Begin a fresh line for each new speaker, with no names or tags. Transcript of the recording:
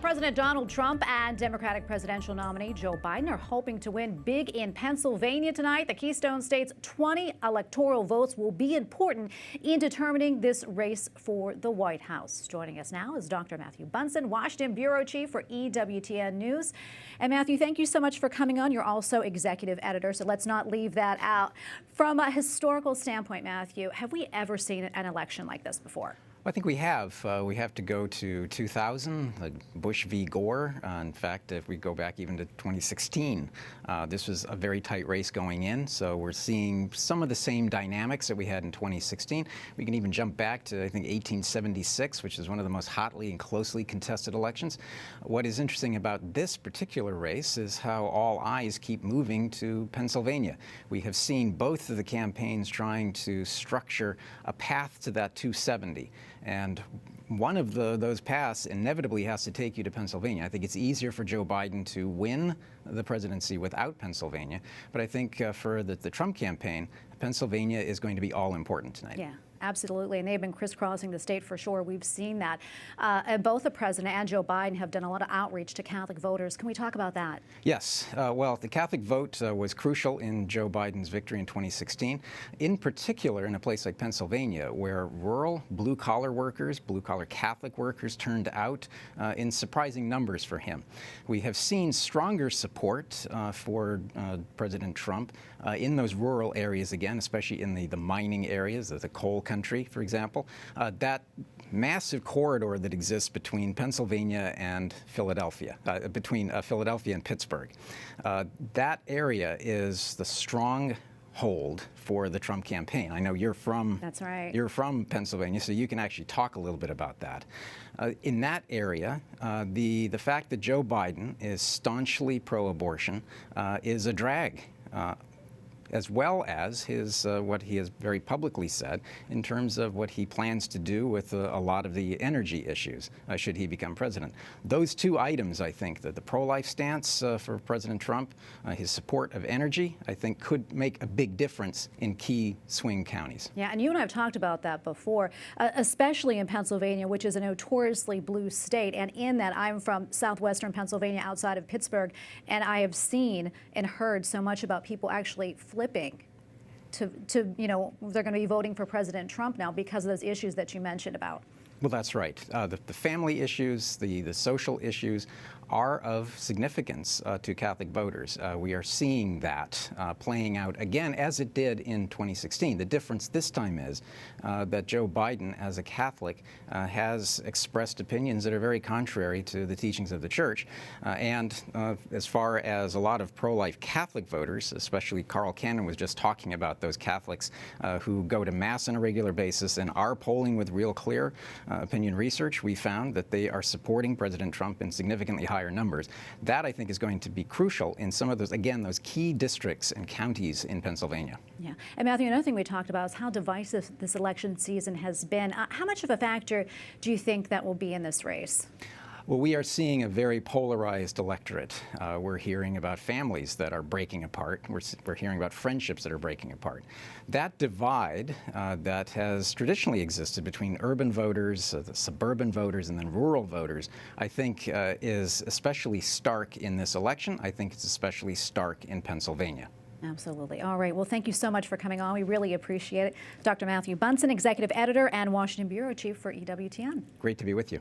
President Donald Trump and Democratic presidential nominee Joe Biden are hoping to win big in Pennsylvania tonight. The Keystone State's 20 electoral votes will be important in determining this race for the White House. Joining us now is Dr. Matthew Bunson, Washington bureau chief for EWTN News. And Matthew, thank you so much for coming on. You're also executive editor, so let's not leave that out. From a historical standpoint, Matthew, have we ever seen an election like this before?
I think we have. We have to go to 2000, Bush v. Gore. In fact, if we go back even to 2016, this was a very tight race going in. So we're seeing some of the same dynamics that we had in 2016. We can even jump back to, I think, 1876, which is one of the most hotly and closely contested elections. What is interesting about this particular race is how all eyes keep moving to Pennsylvania. We have seen both of the campaigns trying to structure a path to that 270. And one of those paths inevitably has to take you to Pennsylvania. I think it's easier for Joe Biden to win the presidency without Pennsylvania. But I think for the Trump campaign, Pennsylvania is going to be all important tonight.
Yeah. Absolutely, and they've been crisscrossing the state for sure. We've seen that. And both the president and Joe Biden have done a lot of outreach to Catholic voters. Can we talk about that?
Yes. Well, the Catholic vote was crucial in Joe Biden's victory in 2016, in particular in a place like Pennsylvania, where rural blue-collar workers, blue-collar Catholic workers turned out in surprising numbers for him. We have seen stronger support for President Trump in those rural areas again, especially in the mining areas, the coal country, for example. That massive corridor that exists between Pennsylvania and Philadelphia, between Philadelphia and Pittsburgh. That area is the strong hold for the Trump campaign. I know you're from
That's right.
You're from Pennsylvania, so you can actually talk a little bit about that. In that area, the fact that Joe Biden is staunchly pro-abortion is a drag. As well as his what he has very publicly said in terms of what he plans to do with a lot of the energy issues should he become president. Those two items, I think, that the pro-life stance for President Trump, his support of energy, I think could make a big difference in key swing counties.
Yeah, and you and I have talked about that before, especially in Pennsylvania, which is a notoriously blue state. And in that, I'm from southwestern Pennsylvania outside of Pittsburgh, and I have seen and heard so much about people actually flipping to they're going to be voting for President Trump now because of those issues that you mentioned about.
Well, that's right. The family issues, the social issues are of significance to Catholic voters. We are seeing that playing out again as it did in 2016. The difference this time is that Joe Biden, as a Catholic, has expressed opinions that are very contrary to the teachings of the Church. And as far as a lot of pro-life Catholic voters, especially Carl Cannon was just talking about those Catholics who go to Mass on a regular basis and are polling with real clear opinion research, we found that they are supporting President Trump in significantly higher numbers. That, I think, is going to be crucial in some of those, again, those key districts and counties in Pennsylvania.
Yeah. And Matthew, another thing we talked about is how divisive this election season has been. How much of a factor do you think that will be in this race?
Well, we are seeing a very polarized electorate. We're hearing about families that are breaking apart. We're hearing about friendships that are breaking apart. That divide that has traditionally existed between urban voters, the suburban voters, and then rural voters, I think is especially stark in this election. I think it's especially stark in Pennsylvania.
Absolutely. All right. Well, thank you so much for coming on. We really appreciate it. Dr. Matthew Bunson, executive editor and Washington bureau chief for EWTN.
Great to be with you.